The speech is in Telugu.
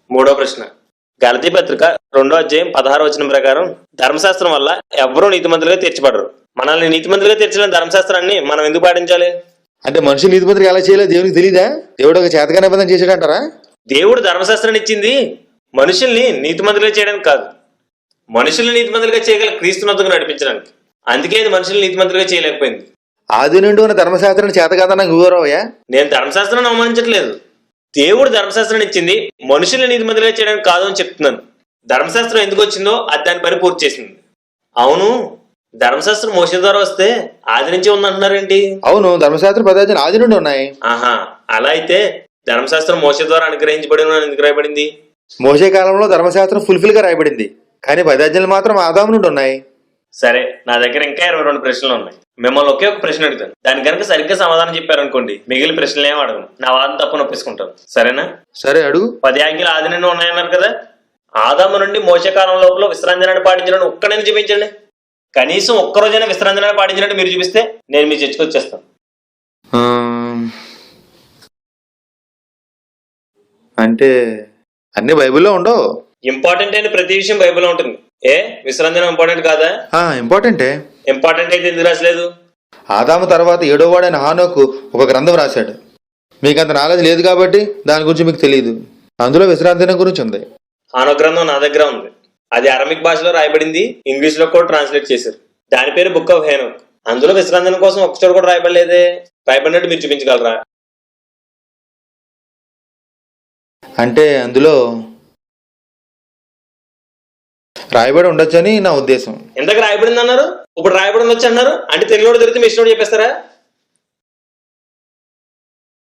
మూడో ప్రశ్న. గలతీ పత్రిక 2వ అధ్యాయం 16వ వచనం ప్రకారం ధర్మశాస్త్రం వల్ల ఎవరూ నీతిమంతులుగా తీర్చబడరు. మనల్ని నీతిమంతులుగా తీర్చలేని ధర్మశాస్త్రాన్ని మనం ఎందుకు పాటించాలి? అంటే మనుషులు నీతిమంతులుగా ఎలా చేయలేదు దేవునికి తెలియదా? దేవుడు ఒక చేతగా నిబంధన చేశాడంటారా? దేవుడు ధర్మశాస్త్రాన్ని ఇచ్చింది మనుషుల్ని నీతిమంతులుగా చేయడానికి కాదు, మనుషుల్ని నీతిమంతులుగా చేయగల క్రీస్తునందుకు నడిపించడానికి. అందుకే ఇది మనుషుల్ని నీతిమంతులుగా చేయలేకపోయింది. ఆది నుండి ఉన్న ధర్మశాస్త్రాన్ని చేతగాదన్న గౌరవయ్యా. నేను ధర్మశాస్త్రాన్ని అవమానించట్లేదు. దేవుడు ధర్మశాస్త్రాన్ని ఇచ్చింది మనుషుల్ని నీతిమంతులుగా చేయడానికి కాదు అని చెప్తున్నాను. ధర్మశాస్త్రం ఎందుకు వచ్చిందో అది దాని పని పూర్తి చేసింది. అవును, ధర్మశాస్త్రం మోసే ద్వారా వస్తే ఆది నుంచి ఉందంటున్నారేంటి? అవును, ధర్మశాస్త్రం పదార్థాలు ఆది నుండి ఉన్నాయి. ఆహా, అలా అయితే ధర్మశాస్త్రం మోసే ద్వారా అనుగ్రహించబడి ఎందుకు రాయబడింది? మోసే కాలంలో ధర్మశాస్త్రం ఫుల్ఫిల్ గా రాయబడింది, కానీ పదార్థాలు మాత్రం ఆదాము నుండి ఉన్నాయి. సరే, నా దగ్గర ఇంకా 22 ప్రశ్నలు ఉన్నాయి. మిమ్మల్ని ఒకే ఒక ప్రశ్న అడుగుతాను. దాని కనుక సరిగ్గా సమాధానం చెప్పారనుకోండి, మిగిలిన ప్రశ్నలు ఏం అడగను. నా వాదం తప్పు నొప్పేసుకుంటాను. సరేనా? సరే, అడుగు. 10 ఆజ్ఞలు ఆది నుండి ఉన్నాయన్నారు కదా. ఆదాము నుండి మోసే కాలం లోపల విశ్రాంతి దినాన్ని పాటించడం ఒక్కడైనా చూపించండి. కనీసం ఒక్కరోజైనా విశ్రాంతి దినాన్ని పాటించినట్టు మీరు చూపిస్తే నేను మీ చర్చకు వచ్చేస్తాను. అంటే అన్ని బైబిల్లో ఉండవు. ఇంపార్టెంట్ అయిన ప్రతి విషయం బైబిల్లో ఉంటుంది. ఏ విశ్రాంతి దినం ఇంపార్టెంట్ కాదా? ఇంపార్టెంటే. ఇంపార్టెంట్ అయితే ఎందుకు రాసలేదు? ఆదాము తర్వాత 7వ వాడైన హానోకు ఒక గ్రంథం రాశాడు. మీకు అంత నాలెడ్జ్ లేదు కాబట్టి దాని గురించి మీకు తెలియదు. అందులో విశ్రాంతి దినం గురించి ఉంది. హానో గ్రంథం నా దగ్గర ఉంది. అది అరమిక్ భాషలో రాయబడింది, ఇంగ్లీష్ లో కూడా ట్రాన్స్లేట్ చేశారు. దాని పేరు బుక్ ఆఫ్ హేనోక్. అందులో విశ్రాంతి దినం కోసం ఒక్క చోట కూడా రాయబడలేదే. రాయబడినట్టు మీరు చూపించగలరా? అంటే అందులో రాయబడి ఉండొచ్చని నా ఉద్దేశం. ఎంతకు రాయబడింది అన్నారు? ఇప్పుడు రాయబడి ఉండొచ్చు అన్నారు. అంటే తెలుగులో దొరికితే మీ ఇష్టం చెప్పేస్తారా?